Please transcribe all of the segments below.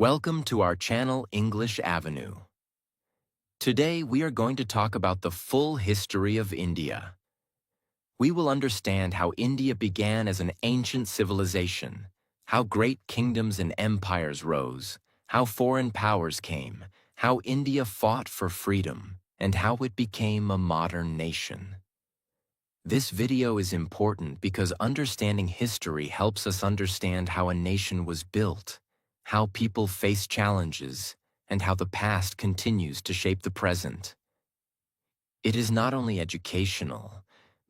Welcome to our channel English Avenue. Today we are going to talk about the full history of India. We will understand how India began as an ancient civilization, how great kingdoms and empires rose, how foreign powers came, how India fought for freedom, and how it became a modern nation. This video is important because understanding history helps us understand how a nation was built, how people face challenges, and how the past continues to shape the present. It is not only educational,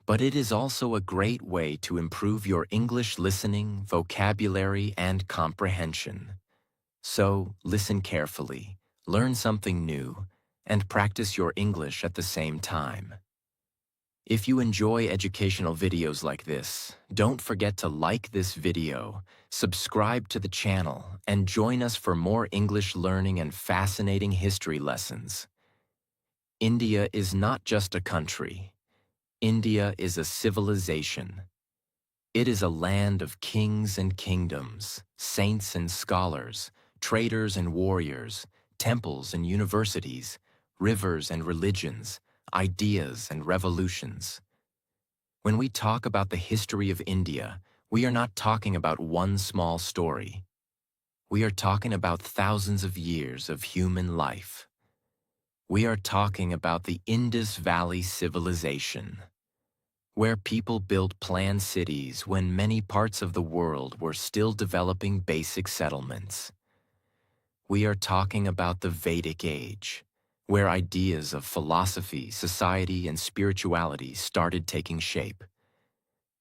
but it is also a great way to improve your English listening, vocabulary, and comprehension. So, listen carefully, learn something new, and practice your English at the same time. If you enjoy educational videos like this, don't forget to like this video, subscribe to the channel, and join us for more English learning and fascinating history lessons. India is not just a country. India is a civilization. It is a land of kings and kingdoms, saints and scholars, traders and warriors, temples and universities, rivers and religions, ideas and revolutions. When we talk about the history of India, we are not talking about one small story. We are talking about thousands of years of human life. We are talking about the Indus Valley Civilization, where people built planned cities when many parts of the world were still developing basic settlements. We are talking about the Vedic Age, where ideas of philosophy, society, and spirituality started taking shape.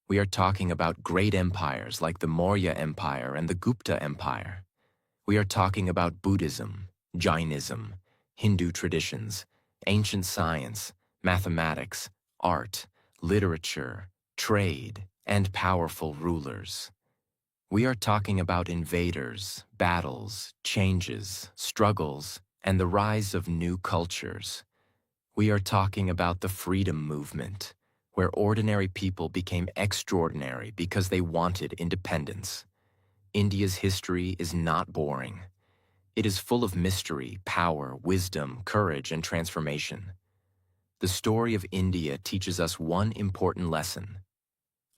We are talking about great empires like the Maurya Empire and the Gupta Empire. We are talking about Buddhism, Jainism, Hindu traditions, ancient science, mathematics, art, literature, trade, and powerful rulers. We are talking about invaders, battles, changes, struggles, and the rise of new cultures. We are talking about the freedom movement, where ordinary people became extraordinary because they wanted independence. India's history is not boring. It is full of mystery, power, wisdom, courage, and transformation. The story of India teaches us one important lesson.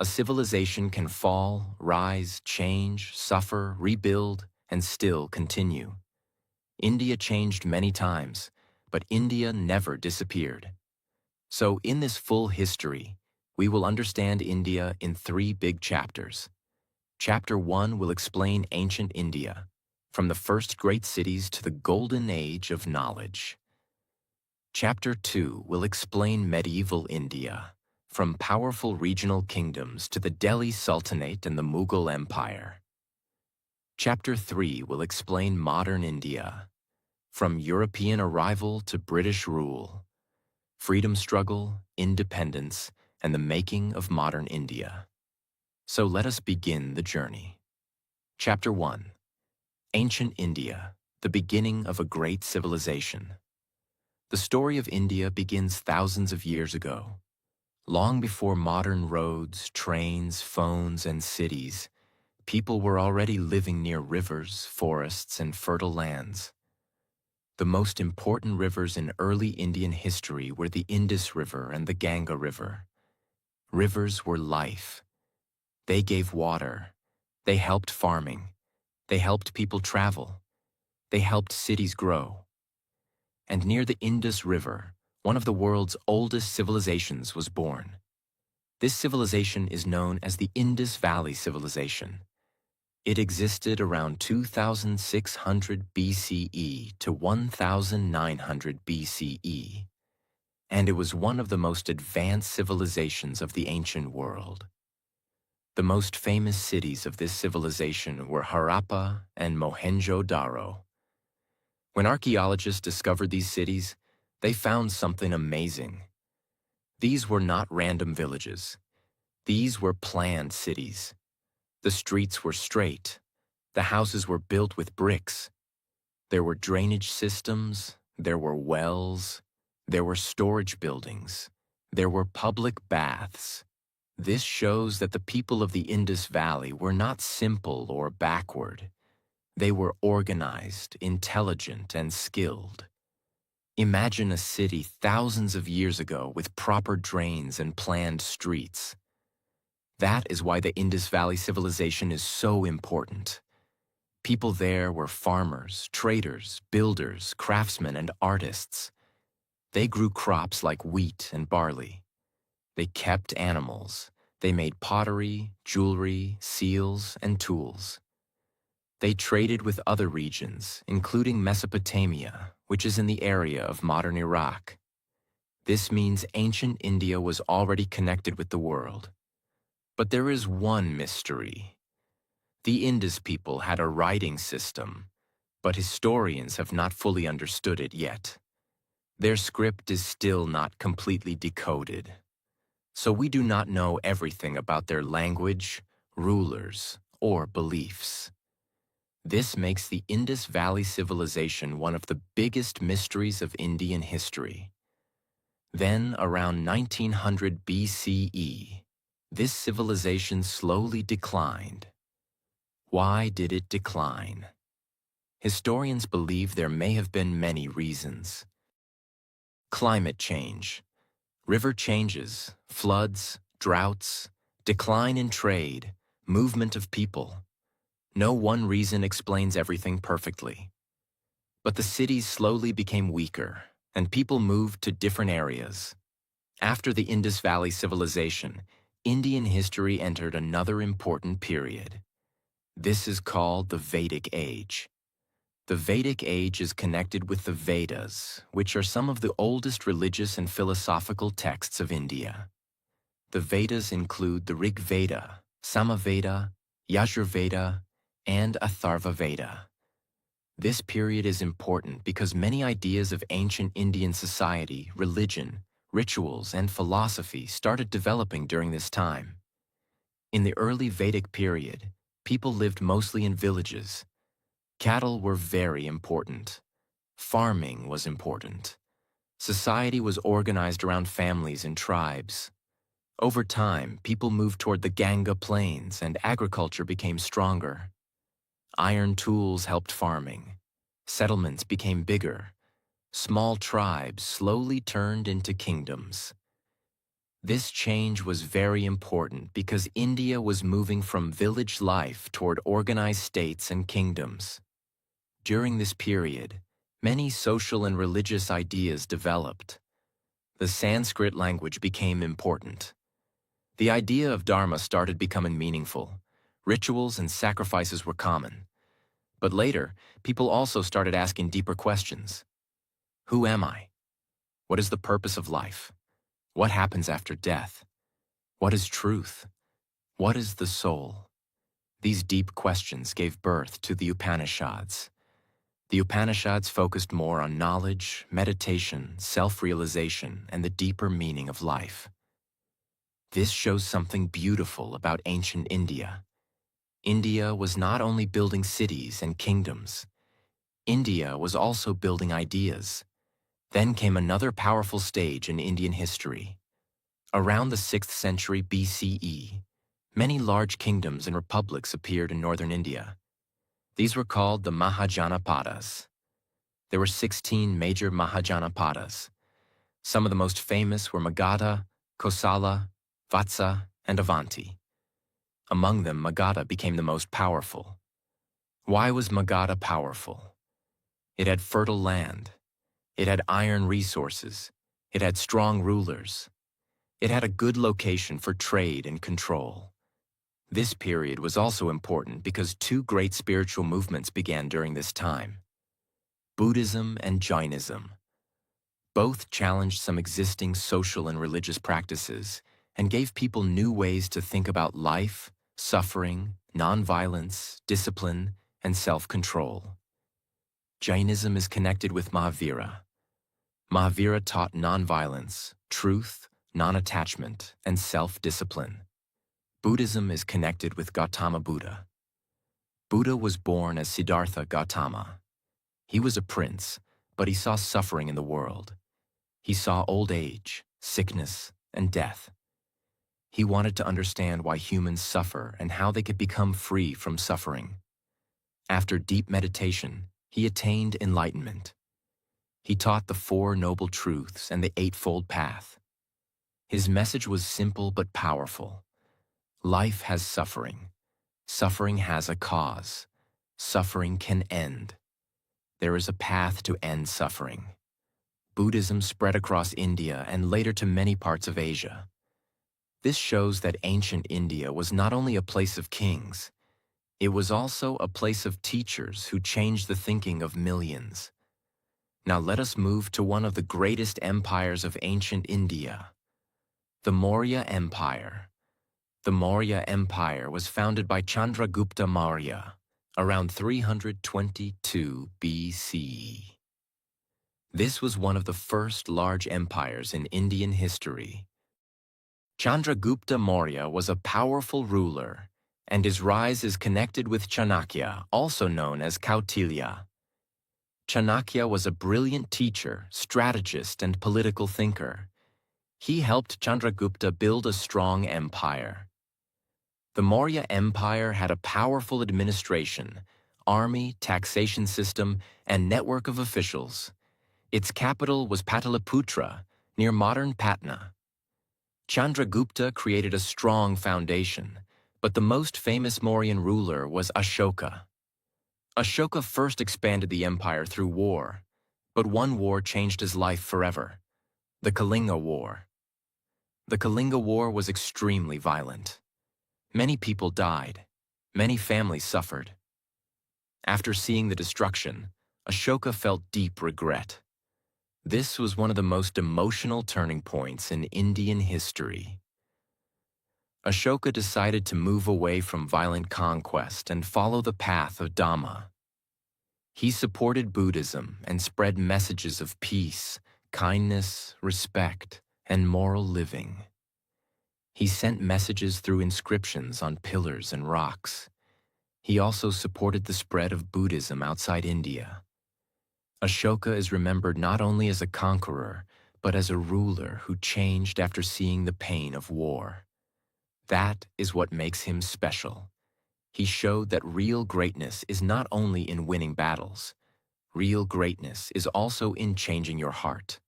A civilization can fall, rise, change, suffer, rebuild, and still continue. India changed many times, but India never disappeared. So in this full history, we will understand India in 3 big chapters. Chapter 1 will explain ancient India, from the first great cities to the golden age of knowledge. Chapter 2 will explain medieval India, from powerful regional kingdoms to the Delhi Sultanate and the Mughal Empire. Chapter 3 will explain modern India, from European arrival to British rule, freedom struggle, independence, and the making of modern India. So let us begin the journey. Chapter 1. Ancient India, the beginning of a great civilization. The story of India begins thousands of years ago. Long before modern roads, trains, phones, and cities, people were already living near rivers, forests, and fertile lands. The most important rivers in early Indian history were the Indus River and the Ganga River. Rivers were life. They gave water. They helped farming. They helped people travel. They helped cities grow. And near the Indus River, one of the world's oldest civilizations was born. This civilization is known as the Indus Valley Civilization. It existed around 2600 BCE to 1900 BCE, and it was one of the most advanced civilizations of the ancient world. The most famous cities of this civilization were Harappa and Mohenjo-daro. When archaeologists discovered these cities, they found something amazing. These were not random villages. These were planned cities. The streets were straight. The houses were built with bricks. There were drainage systems. There were wells. There were storage buildings. There were public baths. This shows that the people of the Indus Valley were not simple or backward. They were organized, intelligent, and skilled. Imagine a city thousands of years ago with proper drains and planned streets. That is why the Indus Valley civilization is so important. People there were farmers, traders, builders, craftsmen, and artists. They grew crops like wheat and barley. They kept animals. They made pottery, jewelry, seals, and tools. They traded with other regions, including Mesopotamia, which is in the area of modern Iraq. This means ancient India was already connected with the world. But there is one mystery. The Indus people had a writing system, but historians have not fully understood it yet. Their script is still not completely decoded. So we do not know everything about their language, rulers, or beliefs. This makes the Indus Valley Civilization one of the biggest mysteries of Indian history. Then, around 1900 BCE, this civilization slowly declined. Why did it decline? Historians believe there may have been many reasons. Climate change, river changes, floods, droughts, decline in trade, movement of people. No one reason explains everything perfectly. But the cities slowly became weaker, and people moved to different areas. After the Indus Valley Civilization, Indian history entered another important period. This is called the Vedic Age. The Vedic Age is connected with the Vedas, which are some of the oldest religious and philosophical texts of India. The Vedas include the Rig Veda, Samaveda, Yajurveda, and Atharva Veda. This period is important because many ideas of ancient Indian society, religion, rituals, and philosophy started developing during this time. In the early Vedic period, people lived mostly in villages. Cattle were very important. Farming was important. Society was organized around families and tribes. Over time, people moved toward the Ganga plains and agriculture became stronger. Iron tools helped farming. Settlements became bigger. Small tribes slowly turned into kingdoms. This change was very important because India was moving from village life toward organized states and kingdoms. During this period, many social and religious ideas developed. The Sanskrit language became important. The idea of dharma started becoming meaningful. Rituals and sacrifices were common. But later, people also started asking deeper questions. Who am I? What is the purpose of life? What happens after death? What is truth? What is the soul? These deep questions gave birth to the Upanishads. The Upanishads focused more on knowledge, meditation, self-realization, and the deeper meaning of life. This shows something beautiful about ancient India. India was not only building cities and kingdoms. India was also building ideas. Then came another powerful stage in Indian history. Around the 6th century BCE, many large kingdoms and republics appeared in northern India. These were called the Mahajanapadas. There were 16 major Mahajanapadas. Some of the most famous were Magadha, Kosala, Vatsa, and Avanti. Among them, Magadha became the most powerful. Why was Magadha powerful? It had fertile land. It had iron resources. It had strong rulers. It had a good location for trade and control. This period was also important because two great spiritual movements began during this time: Buddhism and Jainism. Both challenged some existing social and religious practices and gave people new ways to think about life, suffering, nonviolence, discipline, and self-control. Jainism is connected with Mahavira. Mahavira taught nonviolence, truth, non-attachment, and self-discipline. Buddhism is connected with Gautama Buddha. Buddha was born as Siddhartha Gautama. He was a prince, but he saw suffering in the world. He saw old age, sickness, and death. He wanted to understand why humans suffer and how they could become free from suffering. After deep meditation, he attained enlightenment. He taught the Four Noble Truths and the Eightfold Path. His message was simple but powerful. Life has suffering. Suffering has a cause. Suffering can end. There is a path to end suffering. Buddhism spread across India and later to many parts of Asia. This shows that ancient India was not only a place of kings, it was also a place of teachers who changed the thinking of millions. Now let us move to one of the greatest empires of ancient India, the Maurya Empire. The Maurya Empire was founded by Chandragupta Maurya around 322 BCE. This was one of the first large empires in Indian history. Chandragupta Maurya was a powerful ruler, and his rise is connected with Chanakya, also known as Kautilya. Chanakya was a brilliant teacher, strategist, and political thinker. He helped Chandragupta build a strong empire. The Maurya Empire had a powerful administration, army, taxation system, and network of officials. Its capital was Pataliputra, near modern Patna. Chandragupta created a strong foundation, but the most famous Mauryan ruler was Ashoka. Ashoka first expanded the empire through war, but one war changed his life forever: the Kalinga War. The Kalinga War was extremely violent. Many people died. Many families suffered. After seeing the destruction, Ashoka felt deep regret. This was one of the most emotional turning points in Indian history. Ashoka decided to move away from violent conquest and follow the path of Dhamma. He supported Buddhism and spread messages of peace, kindness, respect, and moral living. He sent messages through inscriptions on pillars and rocks. He also supported the spread of Buddhism outside India. Ashoka is remembered not only as a conqueror, but as a ruler who changed after seeing the pain of war. That is what makes him special. He showed that real greatness is not only in winning battles. Real greatness is also in changing your heart.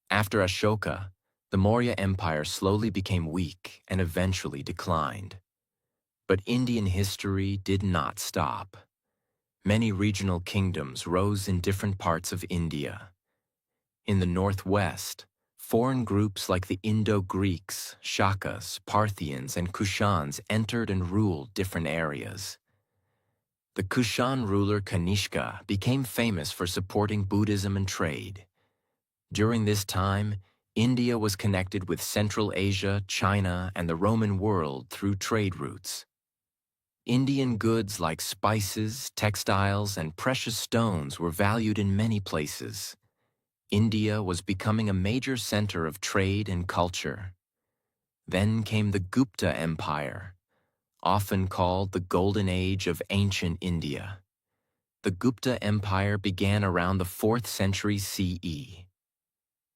After Ashoka, the Maurya Empire slowly became weak and eventually declined. But Indian history did not stop. Many regional kingdoms rose in different parts of India. In the northwest, foreign groups like the Indo-Greeks, Shakas, Parthians, and Kushans entered and ruled different areas. The Kushan ruler Kanishka became famous for supporting Buddhism and trade. During this time, India was connected with Central Asia, China, and the Roman world through trade routes. Indian goods like spices, textiles, and precious stones were valued in many places. India was becoming a major center of trade and culture. Then came the Gupta Empire, often called the Golden Age of ancient India. The Gupta Empire began around the 4th century CE.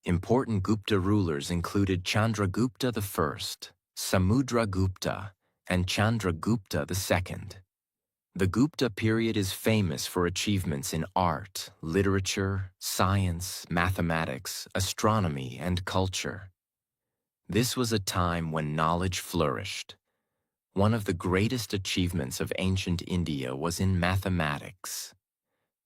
Important Gupta rulers included Chandragupta I, Samudragupta, and Chandragupta II. The Gupta period is famous for achievements in art, literature, science, mathematics, astronomy, and culture. This was a time when knowledge flourished. One of the greatest achievements of ancient India was in mathematics.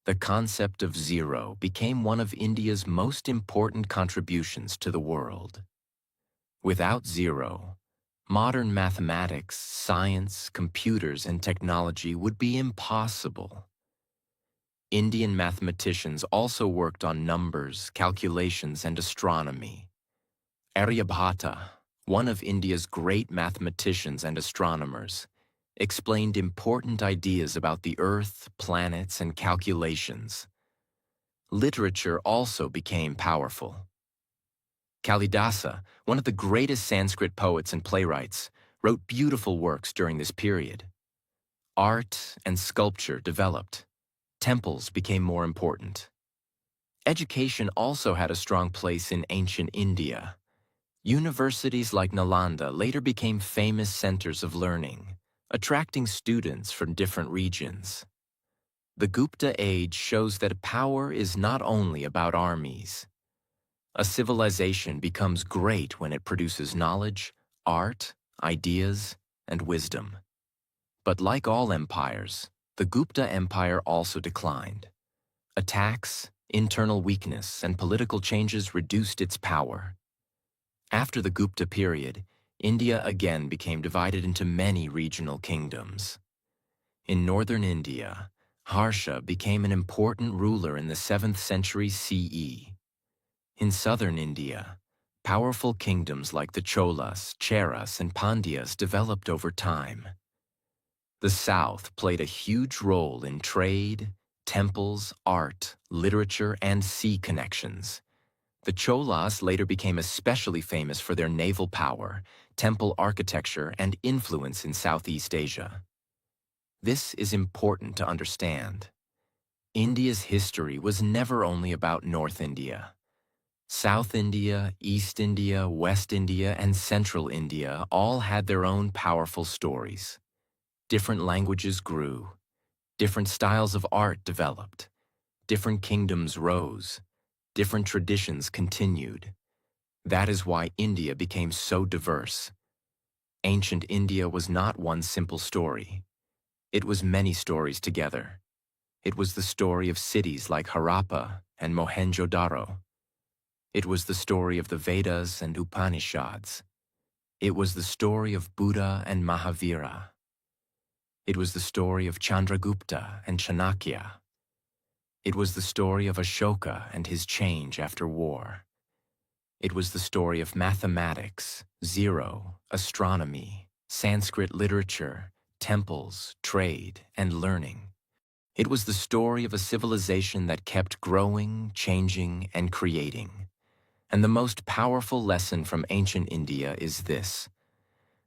The concept of zero became one of India's most important contributions to the world. Without zero, modern mathematics, science, computers, and technology would be impossible. Indian mathematicians also worked on numbers, calculations, and astronomy. Aryabhata, one of India's great mathematicians and astronomers, explained important ideas about the Earth, planets, and calculations. Literature also became powerful. Kalidasa, one of the greatest Sanskrit poets and playwrights, wrote beautiful works during this period. Art and sculpture developed. Temples became more important. Education also had a strong place in ancient India. Universities like Nalanda later became famous centers of learning, attracting students from different regions. The Gupta age shows that power is not only about armies. A civilization becomes great when it produces knowledge, art, ideas, and wisdom. But like all empires, the Gupta Empire also declined. Attacks, internal weakness, and political changes reduced its power. After the Gupta period, India again became divided into many regional kingdoms. In northern India, Harsha became an important ruler in the 7th century CE. In southern India, powerful kingdoms like the Cholas, Cheras, and Pandyas developed over time. The south played a huge role in trade, temples, art, literature, and sea connections. The Cholas later became especially famous for their naval power, temple architecture, and influence in Southeast Asia. This is important to understand. India's history was never only about North India. South India, East India, West India, and Central India all had their own powerful stories. Different languages grew. Different styles of art developed. Different kingdoms rose. Different traditions continued. That is why India became so diverse. Ancient India was not one simple story. It was many stories together. It was the story of cities like Harappa and Mohenjo-daro. It was the story of the Vedas and Upanishads. It was the story of Buddha and Mahavira. It was the story of Chandragupta and Chanakya. It was the story of Ashoka and his change after war. It was the story of mathematics, zero, astronomy, Sanskrit literature, temples, trade, and learning. It was the story of a civilization that kept growing, changing, and creating. And the most powerful lesson from ancient India is this: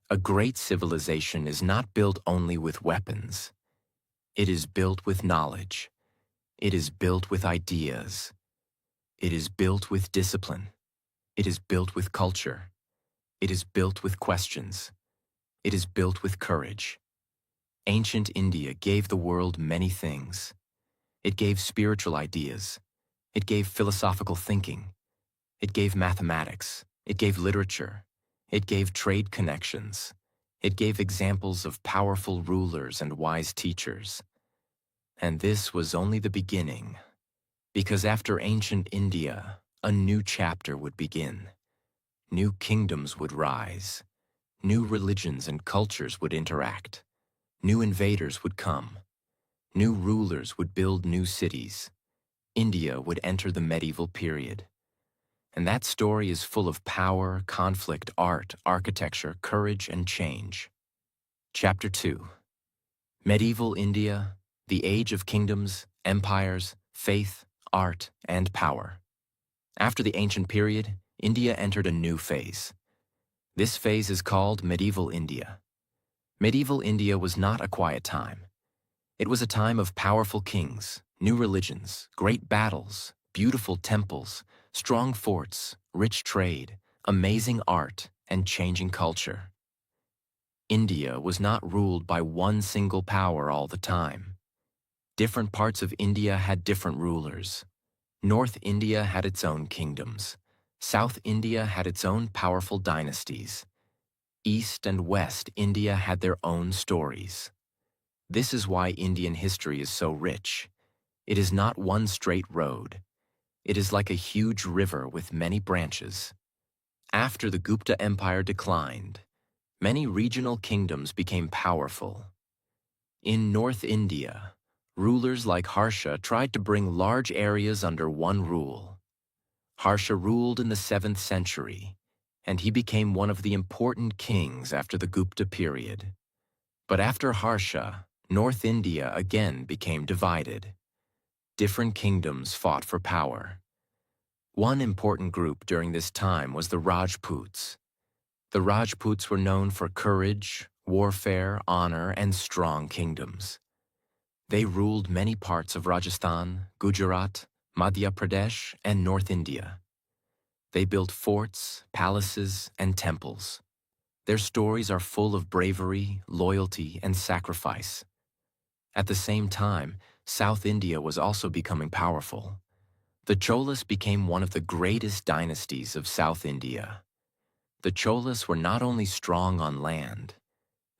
a great civilization is not built only with weapons. It is built with knowledge. It is built with ideas. It is built with discipline. It is built with culture. It is built with questions. It is built with courage. Ancient India gave the world many things. It gave spiritual ideas. It gave philosophical thinking. It gave mathematics. It gave literature. It gave trade connections. It gave examples of powerful rulers and wise teachers. And this was only the beginning, because after ancient India, a new chapter would begin. New kingdoms would rise. New religions and cultures would interact. New invaders would come. New rulers would build new cities. India would enter the medieval period. And that story is full of power, conflict, art, architecture, courage, and change. Chapter 2. Medieval India, the Age of Kingdoms, Empires, Faith, Art, and Power. After the ancient period, India entered a new phase. This phase is called Medieval India. Medieval India was not a quiet time. It was a time of powerful kings, new religions, great battles, beautiful temples, strong forts, rich trade, amazing art, and changing culture. India was not ruled by one single power all the time. Different parts of India had different rulers. North India had its own kingdoms. South India had its own powerful dynasties. East and West India had their own stories. This is why Indian history is so rich. It is not one straight road. It is like a huge river with many branches. After the Gupta Empire declined, many regional kingdoms became powerful. In North India, rulers like Harsha tried to bring large areas under one rule. Harsha ruled in the 7th century, and he became one of the important kings after the Gupta period. But after Harsha, North India again became divided. Different kingdoms fought for power. One important group during this time was the Rajputs. The Rajputs were known for courage, warfare, honor, and strong kingdoms. They ruled many parts of Rajasthan, Gujarat, Madhya Pradesh, and North India. They built forts, palaces, and temples. Their stories are full of bravery, loyalty, and sacrifice. At the same time, South India was also becoming powerful. The Cholas became one of the greatest dynasties of South India. The Cholas were not only strong on land,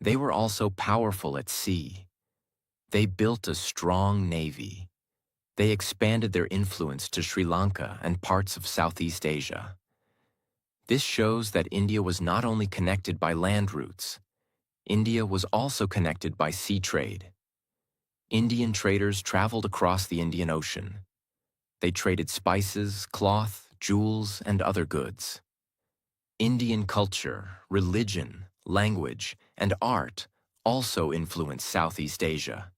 they were also powerful at sea. They built a strong navy. They expanded their influence to Sri Lanka and parts of Southeast Asia. This shows that India was not only connected by land routes, India was also connected by sea trade. Indian traders traveled across the Indian Ocean. They traded spices, cloth, jewels, and other goods. Indian culture, religion, language, and art also influenced Southeast Asia.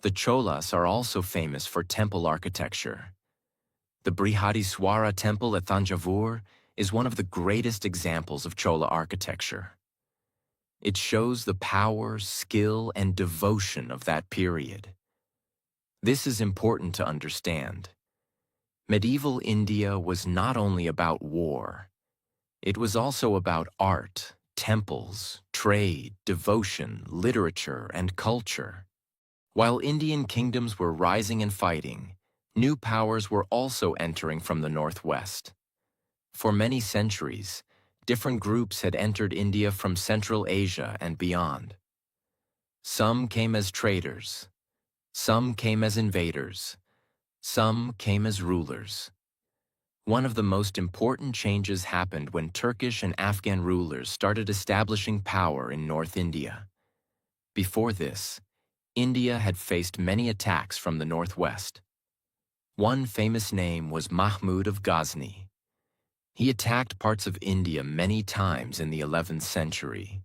The Cholas are also famous for temple architecture. The Brihadiswara Temple at Thanjavur is one of the greatest examples of Chola architecture. It shows the power, skill, and devotion of that period. This is important to understand. Medieval India was not only about war. It was also about art, temples, trade, devotion, literature, and culture. While Indian kingdoms were rising and fighting, new powers were also entering from the northwest. For many centuries, different groups had entered India from Central Asia and beyond. Some came as traders, some came as invaders, some came as rulers. One of the most important changes happened when Turkish and Afghan rulers started establishing power in North India. Before this, India had faced many attacks from the northwest. One famous name was Mahmud of Ghazni. He attacked parts of India many times in the 11th century.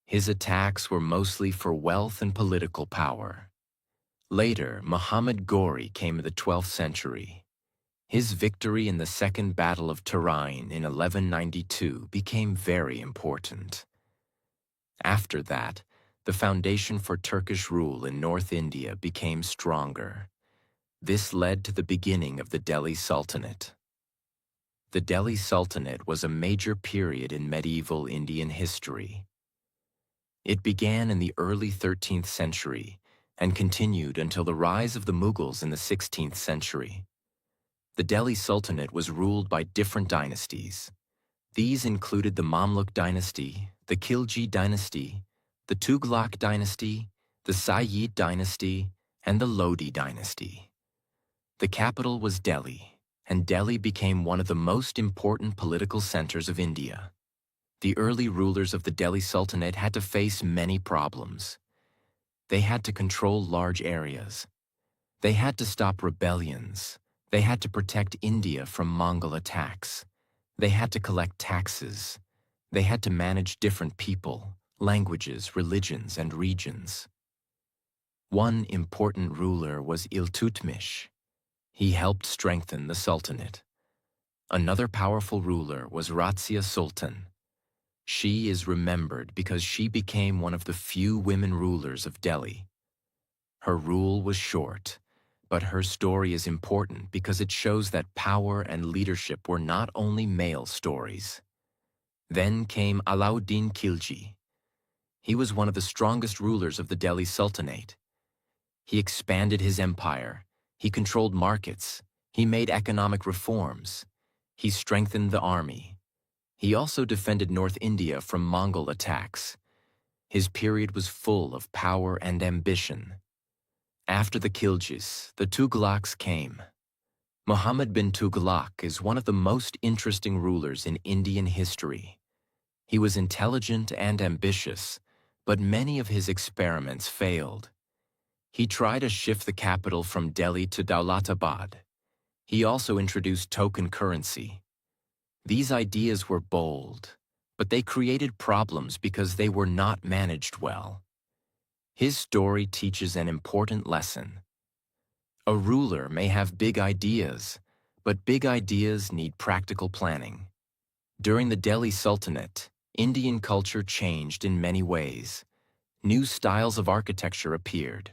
His attacks were mostly for wealth and political power. Later, Muhammad Ghori came in the 12th century. His victory in the Second Battle of Turin in 1192 became very important. After that, the foundation for Turkish rule in North India became stronger. This led to the beginning of the Delhi Sultanate. The Delhi Sultanate was a major period in medieval Indian history. It began in the early 13th century and continued until the rise of the Mughals in the 16th century. The Delhi Sultanate was ruled by different dynasties. These included the Mamluk dynasty, the Khilji dynasty, the Tughlaq dynasty, the Sayyid dynasty, and the Lodi dynasty. The capital was Delhi, and Delhi became one of the most important political centers of India. The early rulers of the Delhi Sultanate had to face many problems. They had to control large areas. They had to stop rebellions. They had to protect India from Mongol attacks. They had to collect taxes. They had to manage different people, languages, religions, and regions. One important ruler was Iltutmish. He helped strengthen the Sultanate. Another powerful ruler was Razia Sultan. She is remembered because she became one of the few women rulers of Delhi. Her rule was short, but her story is important because it shows that power and leadership were not only male stories. Then came Alauddin Khilji. He was one of the strongest rulers of the Delhi Sultanate. He expanded his empire. He controlled markets. He made economic reforms. He strengthened the army. He also defended North India from Mongol attacks. His period was full of power and ambition. After the Khiljis, the Tughlaqs came. Muhammad bin Tughlaq is one of the most interesting rulers in Indian history. He was intelligent and ambitious, but many of his experiments failed. He tried to shift the capital from Delhi to Daulatabad. He also introduced token currency. These ideas were bold, but they created problems because they were not managed well. His story teaches an important lesson. A ruler may have big ideas, but big ideas need practical planning. During the Delhi Sultanate, Indian culture changed in many ways. New styles of architecture appeared.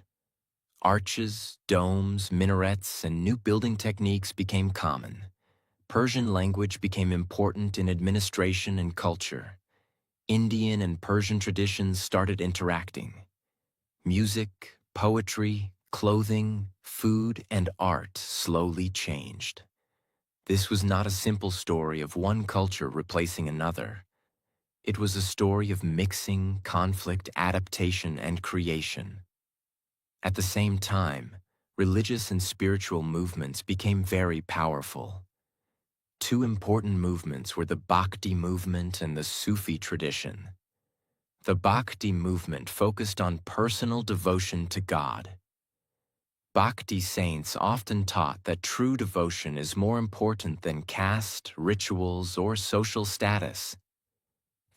Arches, domes, minarets, and new building techniques became common. Persian language became important in administration and culture. Indian and Persian traditions started interacting. Music, poetry, clothing, food, and art slowly changed. This was not a simple story of one culture replacing another. It was a story of mixing, conflict, adaptation, and creation. At the same time, religious and spiritual movements became very powerful. Two important movements were the Bhakti movement and the Sufi tradition. The Bhakti movement focused on personal devotion to God. Bhakti saints often taught that true devotion is more important than caste, rituals, or social status.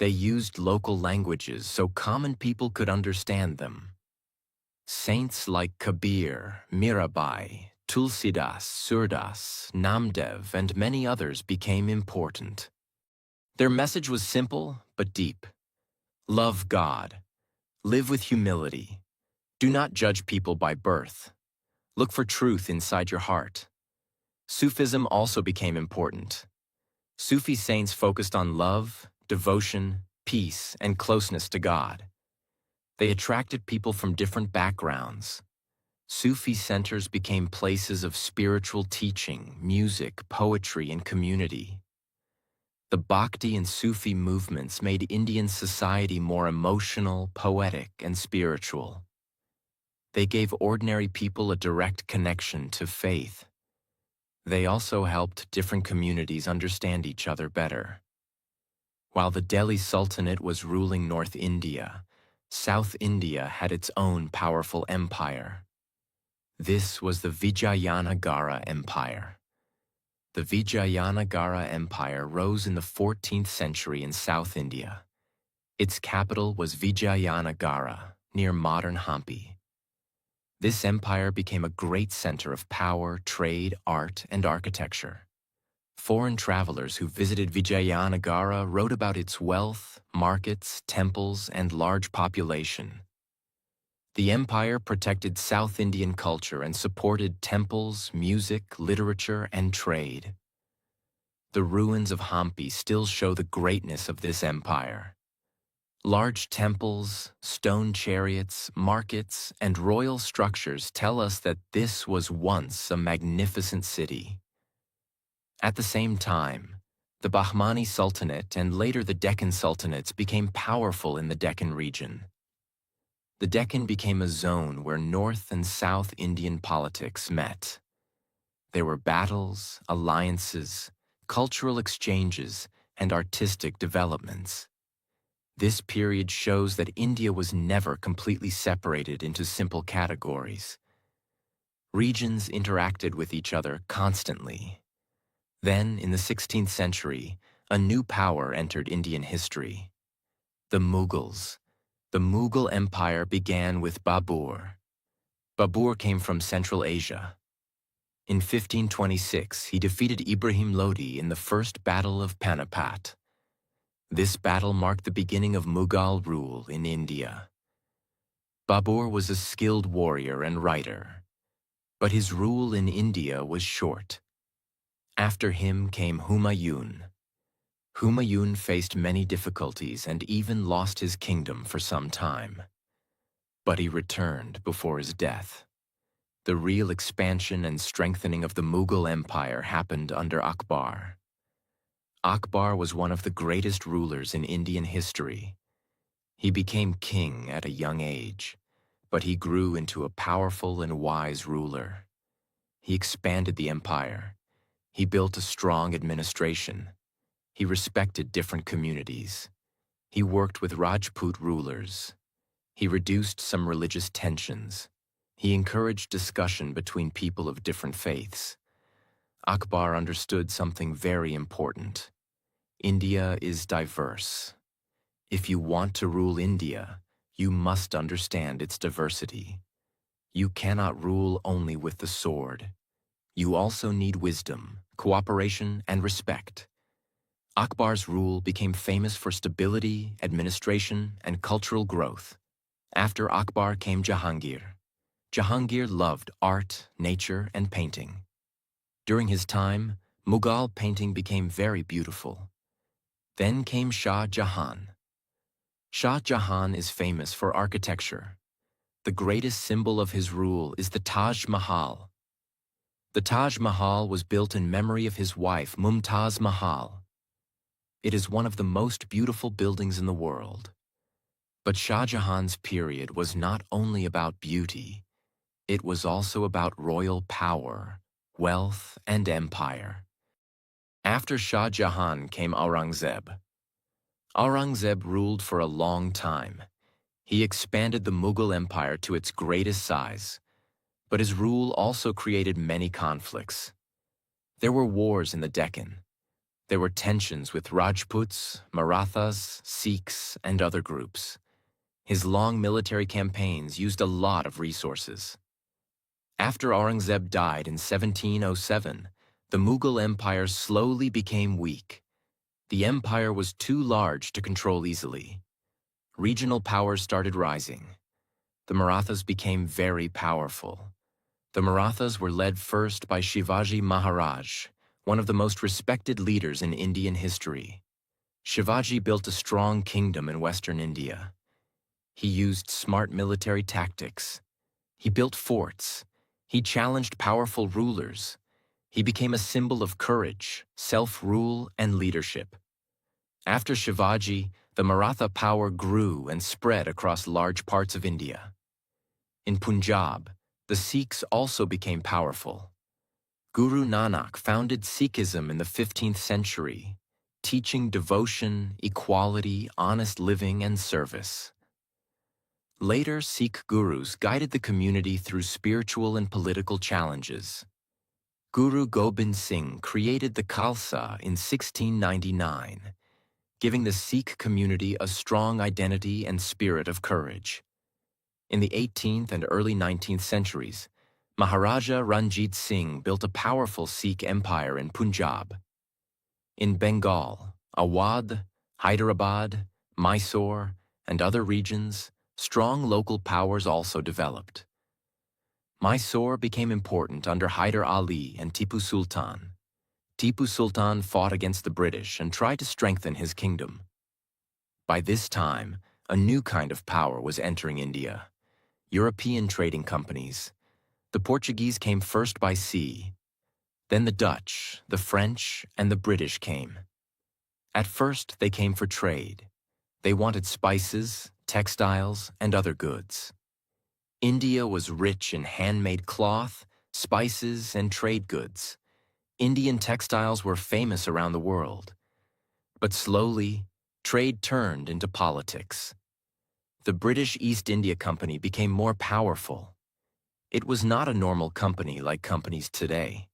They used local languages so common people could understand them. Saints like Kabir, Mirabai, Tulsidas, Surdas, Namdev, and many others became important. Their message was simple but deep. Love God. Live with humility. Do not judge people by birth. Look for truth inside your heart. Sufism also became important. Sufi saints focused on love, devotion, peace, and closeness to God. They attracted people from different backgrounds. Sufi centers became places of spiritual teaching, music, poetry, and community. The Bhakti and Sufi movements made Indian society more emotional, poetic, and spiritual. They gave ordinary people a direct connection to faith. They also helped different communities understand each other better. While the Delhi Sultanate was ruling North India, South India had its own powerful empire. This was the Vijayanagara Empire. The Vijayanagara Empire rose in the 14th century in South India. Its capital was Vijayanagara, near modern Hampi. This empire became a great center of power, trade, art, and architecture. Foreign travelers who visited Vijayanagara wrote about its wealth, markets, temples, and large population. The empire protected South Indian culture and supported temples, music, literature, and trade. The ruins of Hampi still show the greatness of this empire. Large temples, stone chariots, markets, and royal structures tell us that this was once a magnificent city. At the same time, the Bahmani Sultanate and later the Deccan Sultanates became powerful in the Deccan region. The Deccan became a zone where North and South Indian politics met. There were battles, alliances, cultural exchanges, and artistic developments. This period shows that India was never completely separated into simple categories. Regions interacted with each other constantly. Then, in the 16th century, a new power entered Indian history: the Mughals. The Mughal Empire began with Babur. Babur came from Central Asia. In 1526, he defeated Ibrahim Lodi in the First Battle of Panipat. This battle marked the beginning of Mughal rule in India. Babur was a skilled warrior and writer, but his rule in India was short. After him came Humayun. Humayun faced many difficulties and even lost his kingdom for some time. But he returned before his death. The real expansion and strengthening of the Mughal Empire happened under Akbar. Akbar was one of the greatest rulers in Indian history. He became king at a young age, but he grew into a powerful and wise ruler. He expanded the empire. He built a strong administration. He respected different communities. He worked with Rajput rulers. He reduced some religious tensions. He encouraged discussion between people of different faiths. Akbar understood something very important. India is diverse. If you want to rule India, you must understand its diversity. You cannot rule only with the sword. You also need wisdom, cooperation, and respect. Akbar's rule became famous for stability, administration, and cultural growth. After Akbar came Jahangir. Jahangir loved art, nature, and painting. During his time, Mughal painting became very beautiful. Then came Shah Jahan. Shah Jahan is famous for architecture. the greatest symbol of his rule is the Taj Mahal. The Taj Mahal was built in memory of his wife, Mumtaz Mahal. It is one of the most beautiful buildings in the world. But Shah Jahan's period was not only about beauty, it was also about royal power, wealth, and empire. After Shah Jahan came Aurangzeb. Aurangzeb ruled for a long time. He expanded the Mughal Empire to its greatest size, but his rule also created many conflicts. There were wars in the Deccan. There were tensions with Rajputs, Marathas, Sikhs, and other groups. His long military campaigns used a lot of resources. After Aurangzeb died in 1707, the Mughal Empire slowly became weak. The empire was too large to control easily. Regional powers started rising. The Marathas became very powerful. The Marathas were led first by Shivaji Maharaj, one of the most respected leaders in Indian history. Shivaji built a strong kingdom in western India. He used smart military tactics. He built forts. He challenged powerful rulers. He became a symbol of courage, self-rule, and leadership. After Shivaji, the Maratha power grew and spread across large parts of India. In Punjab, the Sikhs also became powerful. Guru Nanak founded Sikhism in the 15th century, teaching devotion, equality, honest living, and service. Later, Sikh gurus guided the community through spiritual and political challenges. Guru Gobind Singh created the Khalsa in 1699, giving the Sikh community a strong identity and spirit of courage. In the 18th and early 19th centuries, Maharaja Ranjit Singh built a powerful Sikh empire in Punjab. In Bengal, Awadh, Hyderabad, Mysore, and other regions, strong local powers also developed. Mysore became important under Hyder Ali and Tipu Sultan. Tipu Sultan fought against the British and tried to strengthen his kingdom. By this time, a new kind of power was entering India: European trading companies. The Portuguese came first by sea. Then the Dutch, the French, and the British came. At first, they came for trade. They wanted spices, textiles, and other goods. India was rich in handmade cloth, spices, and trade goods. Indian textiles were famous around the world. But slowly, trade turned into politics. The British East India Company became more powerful. It was not a normal company like companies today.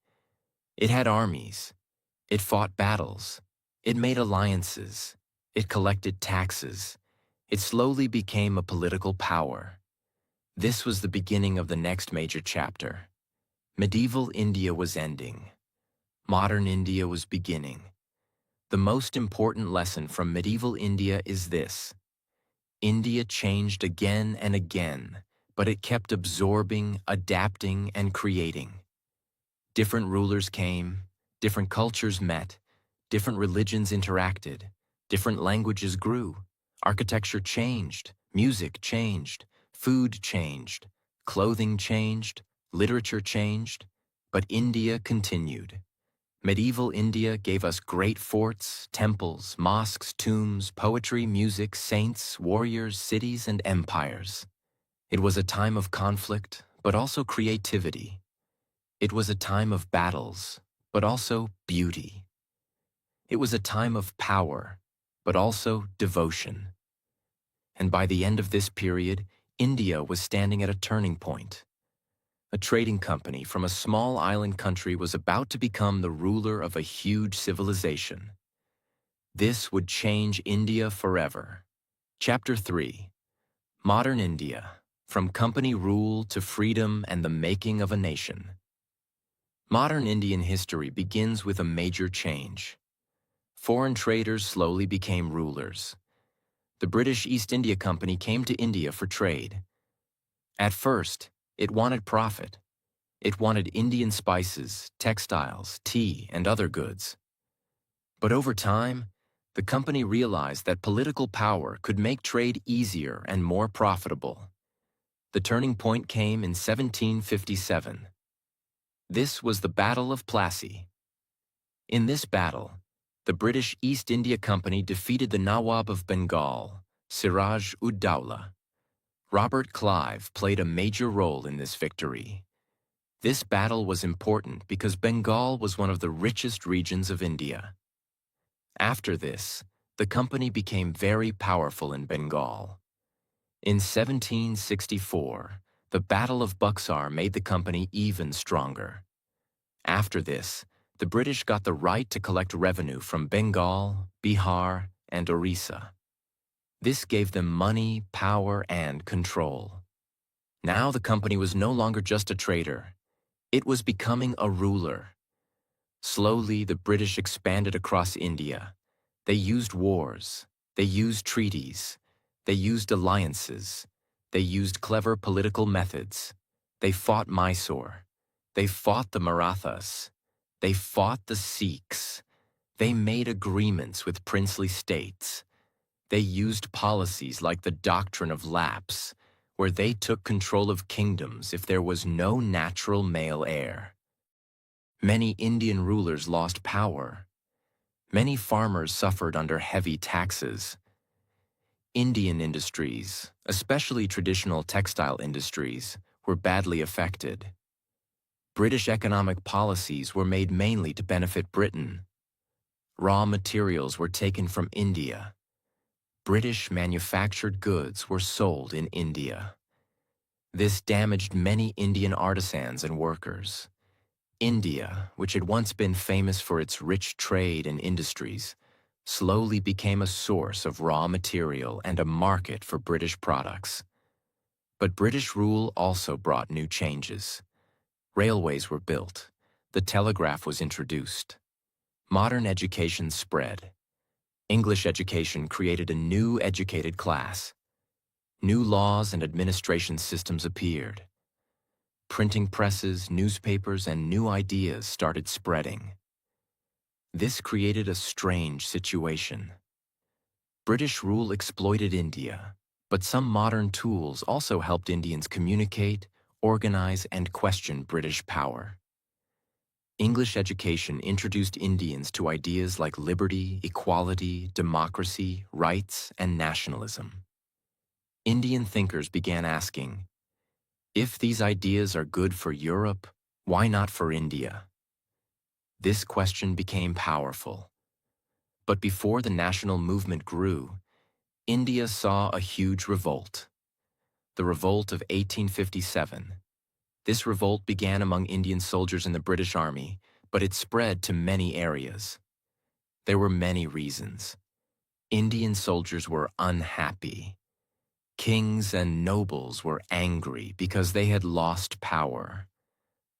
It had armies. It fought battles. It made alliances. It collected taxes. It slowly became a political power. This was the beginning of the next major chapter. Medieval India was ending. Modern India was beginning. The most important lesson from medieval India is this: India changed again and again, but it kept absorbing, adapting, and creating. Different rulers came, different cultures met, different religions interacted, different languages grew, architecture changed, music changed, food changed, clothing changed, literature changed, but India continued. Medieval India gave us great forts, temples, mosques, tombs, poetry, music, saints, warriors, cities, and empires. It was a time of conflict, but also creativity. It was a time of battles, but also beauty. It was a time of power, but also devotion. And by the end of this period, India was standing at a turning point. A trading company from a small island country was about to become the ruler of a huge civilization. This would change India forever. Chapter 3: Modern India, from company rule to freedom and the making of a nation. Modern Indian history begins with a major change. Foreign traders slowly became rulers. The British East India Company came to India for trade. At first, it wanted profit. It wanted Indian spices, textiles, tea, and other goods. But over time, the company realized that political power could make trade easier and more profitable. The turning point came in 1757. This was the Battle of Plassey. In this battle, the British East India Company defeated the Nawab of Bengal, Siraj-ud-Dowlah. Robert Clive played a major role in this victory. This battle was important because Bengal was one of the richest regions of India. After this, the company became very powerful in Bengal. In 1764, the Battle of Buxar made the company even stronger. After this, the British got the right to collect revenue from Bengal, Bihar, and Orissa. This gave them money, power, and control. Now the company was no longer just a trader. It was becoming a ruler. Slowly, the British expanded across India. They used wars. They used treaties. They used alliances. They used clever political methods. They fought Mysore. They fought the Marathas. They fought the Sikhs. They made agreements with princely states. They used policies like the doctrine of lapse, where they took control of kingdoms if there was no natural male heir. Many Indian rulers lost power. Many farmers suffered under heavy taxes. Indian industries, especially traditional textile industries, were badly affected. British economic policies were made mainly to benefit Britain. Raw materials were taken from India. British manufactured goods were sold in India. This damaged many Indian artisans and workers. India, which had once been famous for its rich trade and industries, slowly became a source of raw material and a market for British products. But British rule also brought new changes. Railways were built. The telegraph was introduced. Modern education spread. English education created a new educated class. New laws and administration systems appeared. Printing presses, newspapers, and new ideas started spreading. This created a strange situation. British rule exploited India, but some modern tools also helped Indians communicate, organize, and question British power. English education introduced Indians to ideas like liberty, equality, democracy, rights, and nationalism. Indian thinkers began asking, if these ideas are good for Europe, why not for India? This question became powerful. But before the national movement grew, India saw a huge revolt. The Revolt of 1857. This revolt began among Indian soldiers in the British Army, but it spread to many areas. There were many reasons. Indian soldiers were unhappy. Kings and nobles were angry because they had lost power.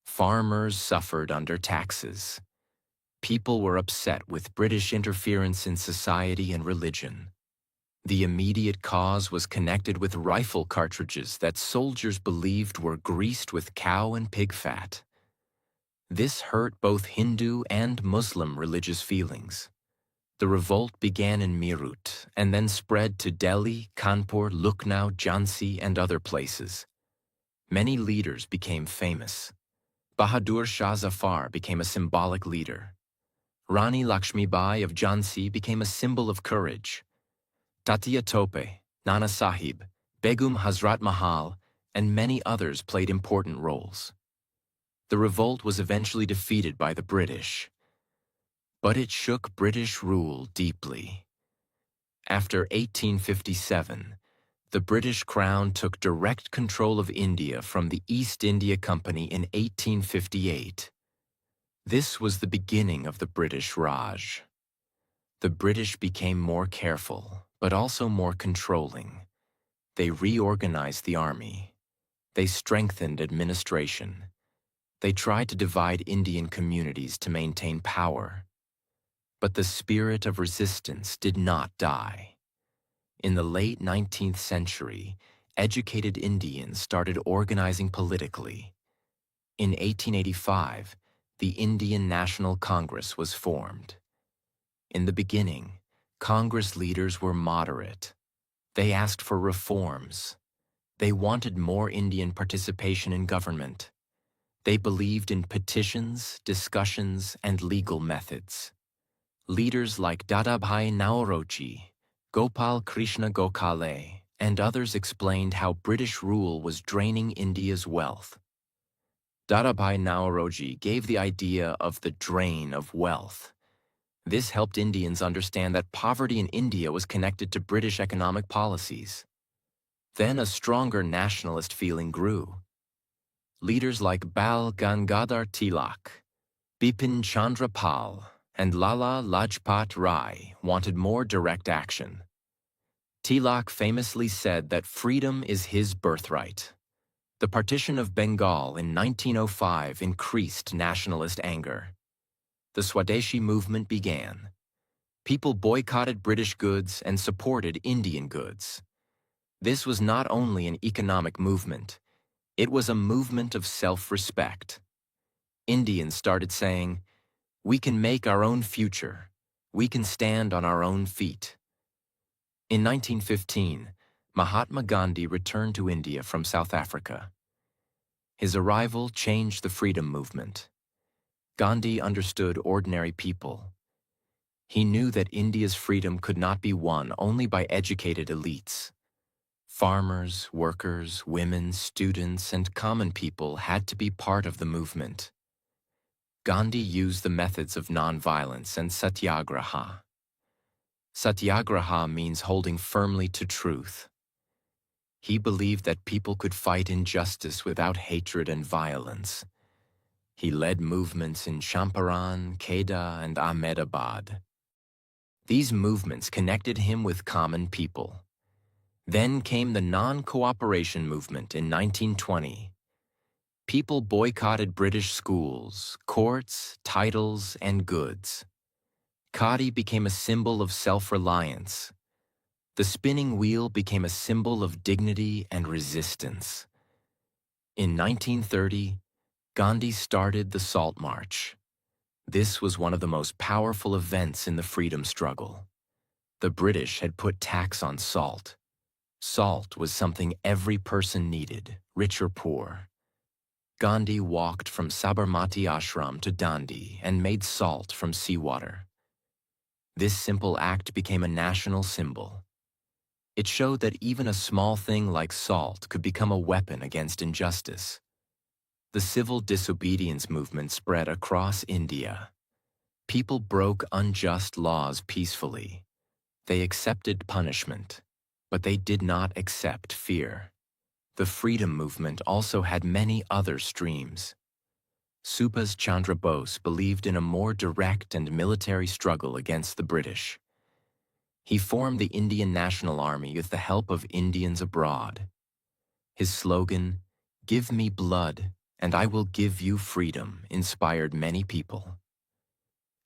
Farmers suffered under taxes. People were upset with British interference in society and religion. The immediate cause was connected with rifle cartridges that soldiers believed were greased with cow and pig fat. This hurt both Hindu and Muslim religious feelings. The revolt began in Meerut and then spread to Delhi, Kanpur, Lucknow, Jhansi, and other places. Many leaders became famous. Bahadur Shah Zafar became a symbolic leader. Rani Lakshmibai of Jhansi became a symbol of courage. Tatiya Tope, Nana Sahib, Begum Hazrat Mahal, and many others played important roles. The revolt was eventually defeated by the British. But it shook British rule deeply. After 1857, the British Crown took direct control of India from the East India Company in 1858. This was the beginning of the British Raj. The British became more careful, but also more controlling. They reorganized the army. They strengthened administration. They tried to divide Indian communities to maintain power. But the spirit of resistance did not die. In the late 19th century, educated Indians started organizing politically. In 1885, the Indian National Congress was formed. In the beginning, Congress leaders were moderate. They asked for reforms. They wanted more Indian participation in government. They believed in petitions, discussions, and legal methods. Leaders like Dadabhai Naoroji, Gopal Krishna Gokhale, and others explained how British rule was draining India's wealth. Dadabhai Naoroji gave the idea of the drain of wealth. This helped Indians understand that poverty in India was connected to British economic policies. Then a stronger nationalist feeling grew. Leaders like Bal Gangadhar Tilak, Bipin Chandra Pal, and Lala Lajpat Rai wanted more direct action. Tilak famously said that freedom is his birthright. The partition of Bengal in 1905 increased nationalist anger. The Swadeshi movement began. People boycotted British goods and supported Indian goods. This was not only an economic movement, it was a movement of self-respect. Indians started saying, "We can make our own future. We can stand on our own feet." In 1915, Mahatma Gandhi returned to India from South Africa. His arrival changed the freedom movement. Gandhi understood ordinary people. He knew that India's freedom could not be won only by educated elites. Farmers, workers, women, students, and common people had to be part of the movement. Gandhi used the methods of nonviolence and satyagraha. Satyagraha means holding firmly to truth. He believed that people could fight injustice without hatred and violence. He led movements in Champaran, Kheda, and Ahmedabad. These movements connected him with common people. Then came the non-cooperation movement in 1920. People boycotted British schools, courts, titles, and goods. Khadi became a symbol of self-reliance. The spinning wheel became a symbol of dignity and resistance. In 1930, Gandhi started the Salt March. This was one of the most powerful events in the freedom struggle. The British had put tax on salt. Salt was something every person needed, rich or poor. Gandhi walked from Sabarmati Ashram to Dandi and made salt from seawater. This simple act became a national symbol. It showed that even a small thing like salt could become a weapon against injustice. The civil disobedience movement spread across India. People broke unjust laws peacefully. They accepted punishment, but they did not accept fear. The freedom movement also had many other streams. Subhas Chandra Bose believed in a more direct and military struggle against the British. He formed the Indian National Army with the help of Indians abroad. His slogan, "Give me blood, and I will give you freedom," inspired many people.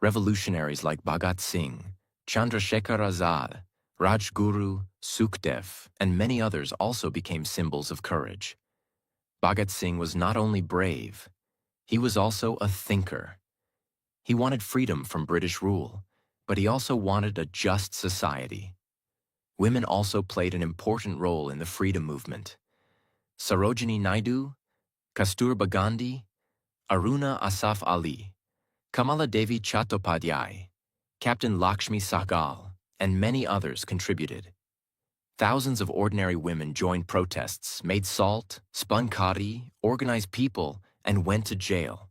Revolutionaries like Bhagat Singh, Chandrasekhar Azad, Rajguru, Sukhdev, and many others also became symbols of courage. Bhagat Singh was not only brave, he was also a thinker. He wanted freedom from British rule, but he also wanted a just society. Women also played an important role in the freedom movement. Sarojini Naidu, Kasturba Gandhi, Aruna Asaf Ali, Kamala Devi Chattopadhyay, Captain Lakshmi Sahgal, and many others contributed. Thousands of ordinary women joined protests, made salt, spun khadi, organized people, and went to jail.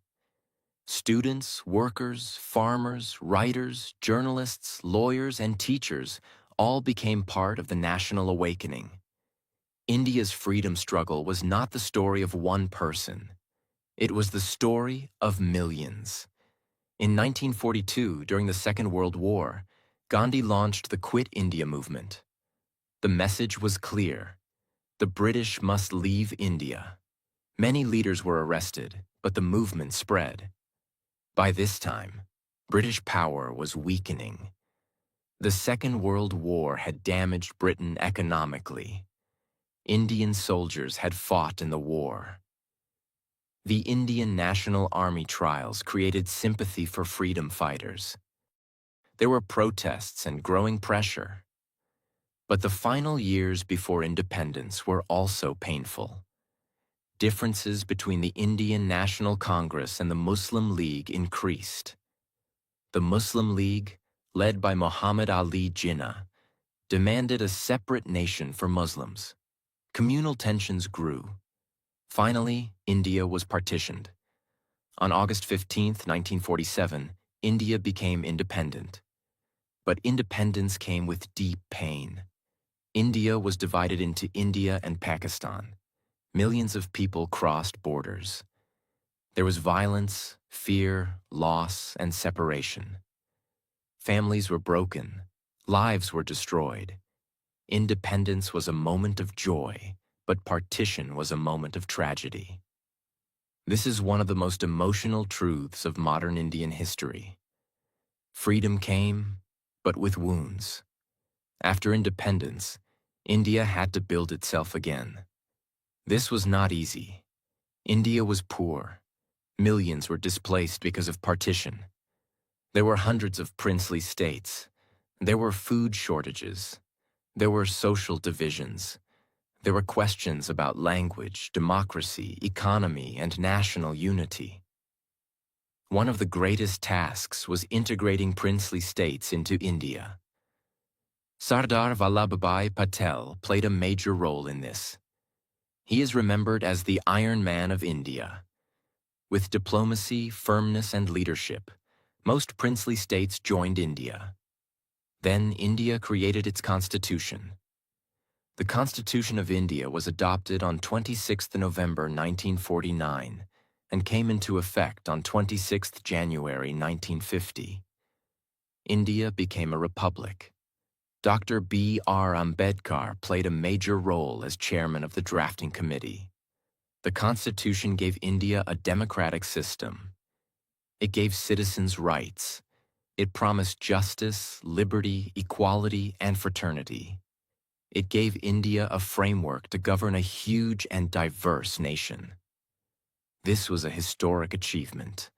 Students, workers, farmers, writers, journalists, lawyers, and teachers all became part of the national awakening. India's freedom struggle was not the story of one person. It was the story of millions. In 1942, during the Second World War, Gandhi launched the Quit India movement. The message was clear. The British must leave India. Many leaders were arrested, but the movement spread. By this time, British power was weakening. The Second World War had damaged Britain economically. Indian soldiers had fought in the war. The Indian National Army trials created sympathy for freedom fighters. There were protests and growing pressure. But the final years before independence were also painful. Differences between the Indian National Congress and the Muslim League increased. The Muslim League, led by Muhammad Ali Jinnah, demanded a separate nation for Muslims. Communal tensions grew. Finally, India was partitioned. On August 15, 1947, India became independent. But independence came with deep pain. India was divided into India and Pakistan. Millions of people crossed borders. There was violence, fear, loss, and separation. Families were broken. Lives were destroyed. Independence was a moment of joy, but partition was a moment of tragedy. This is one of the most emotional truths of modern Indian history. Freedom came, but with wounds. After independence, India had to build itself again. This was not easy. India was poor. Millions were displaced because of partition. There were hundreds of princely states. There were food shortages. There were social divisions. There were questions about language, democracy, economy, and national unity. One of the greatest tasks was integrating princely states into India. Sardar Vallabhbhai Patel played a major role in this. He is remembered as the Iron Man of India. With diplomacy, firmness, and leadership, most princely states joined India. Then India created its constitution. The Constitution of India was adopted on 26 November 1949 and came into effect on 26 January 1950. India became a republic. Dr. B.R. Ambedkar played a major role as chairman of the drafting committee. The Constitution gave India a democratic system. It gave citizens rights. It promised justice, liberty, equality, and fraternity. It gave India a framework to govern a huge and diverse nation. This was a historic achievement.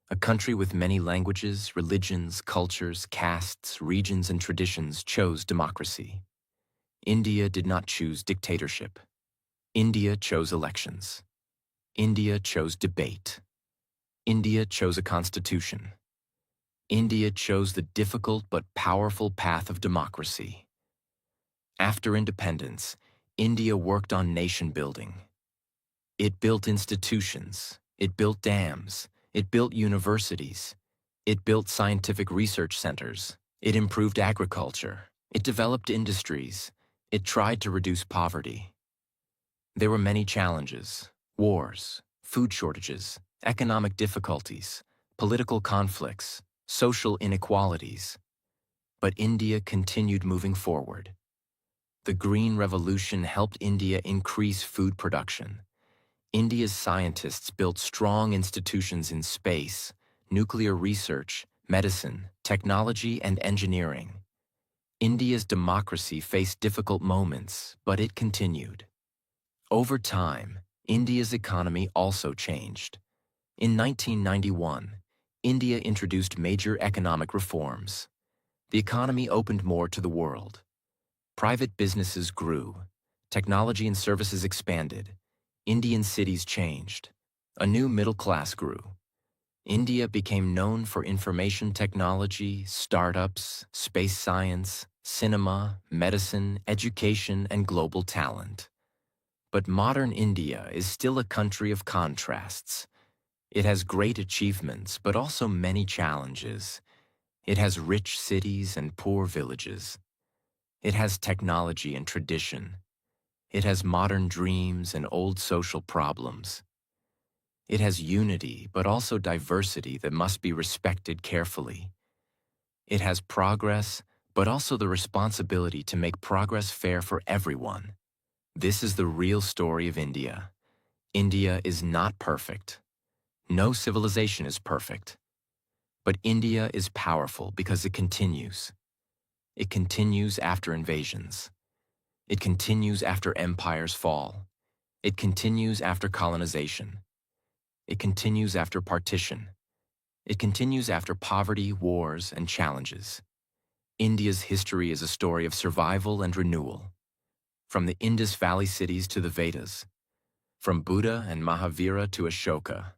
A country with many languages, religions, cultures, castes, regions, and traditions chose democracy. India did not choose dictatorship. India chose elections. India chose debate. India chose a constitution. India chose the difficult but powerful path of democracy. After independence, India worked on nation building. It built institutions. It built dams. It built universities. It built scientific research centers. It improved agriculture. It developed industries. It tried to reduce poverty. There were many challenges: wars, food shortages, economic difficulties, political conflicts, social inequalities. But India continued moving forward. The Green Revolution helped India increase food production. India's scientists built strong institutions in space, nuclear research, medicine, technology, and engineering. India's democracy faced difficult moments, but it continued. Over time, India's economy also changed. In 1991, India introduced major economic reforms. The economy opened more to the world. Private businesses grew. Technology and services expanded. Indian cities changed. A new middle class grew. India became known for information technology, startups, space science, cinema, medicine, education, and global talent. But modern India is still a country of contrasts. It has great achievements, but also many challenges. It has rich cities and poor villages. It has technology and tradition. It has modern dreams and old social problems. It has unity, but also diversity that must be respected carefully. It has progress, but also the responsibility to make progress fair for everyone. This is the real story of India. India is not perfect. No civilization is perfect. But India is powerful because it continues. It continues after invasions. It continues after empires fall. It continues after colonization. It continues after partition. It continues after poverty, wars, and challenges. India's history is a story of survival and renewal. From the Indus Valley cities to the Vedas, from Buddha and Mahavira to Ashoka,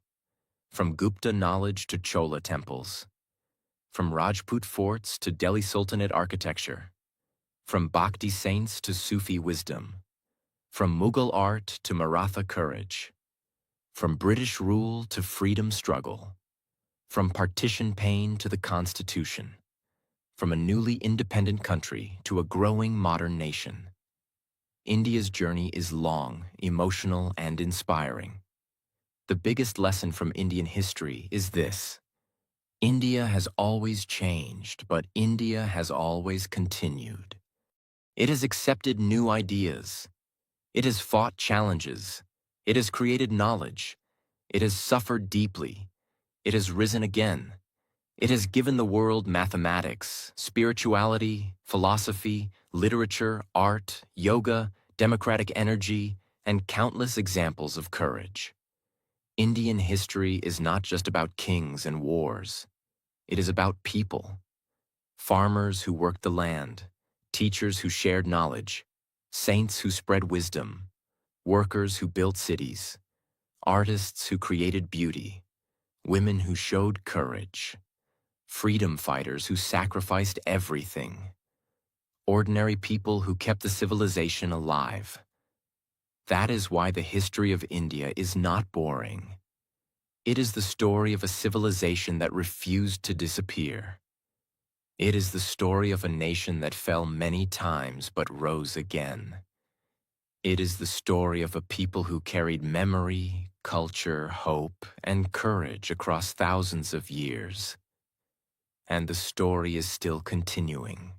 from Gupta knowledge to Chola temples, from Rajput forts to Delhi Sultanate architecture, from Bhakti saints to Sufi wisdom, from Mughal art to Maratha courage, from British rule to freedom struggle, from partition pain to the Constitution, from a newly independent country to a growing modern nation. India's journey is long, emotional, and inspiring. The biggest lesson from Indian history is this: India has always changed, but India has always continued. It has accepted new ideas. It has fought challenges. It has created knowledge. It has suffered deeply. It has risen again. It has given the world mathematics, spirituality, philosophy, literature, art, yoga, democratic energy, and countless examples of courage. Indian history is not just about kings and wars. It is about people. Farmers who worked the land, teachers who shared knowledge, saints who spread wisdom, workers who built cities, artists who created beauty, women who showed courage, freedom fighters who sacrificed everything, ordinary people who kept the civilization alive. That is why the history of India is not boring. It is the story of a civilization that refused to disappear. It is the story of a nation that fell many times but rose again. It is the story of a people who carried memory, culture, hope, and courage across thousands of years. And the story is still continuing.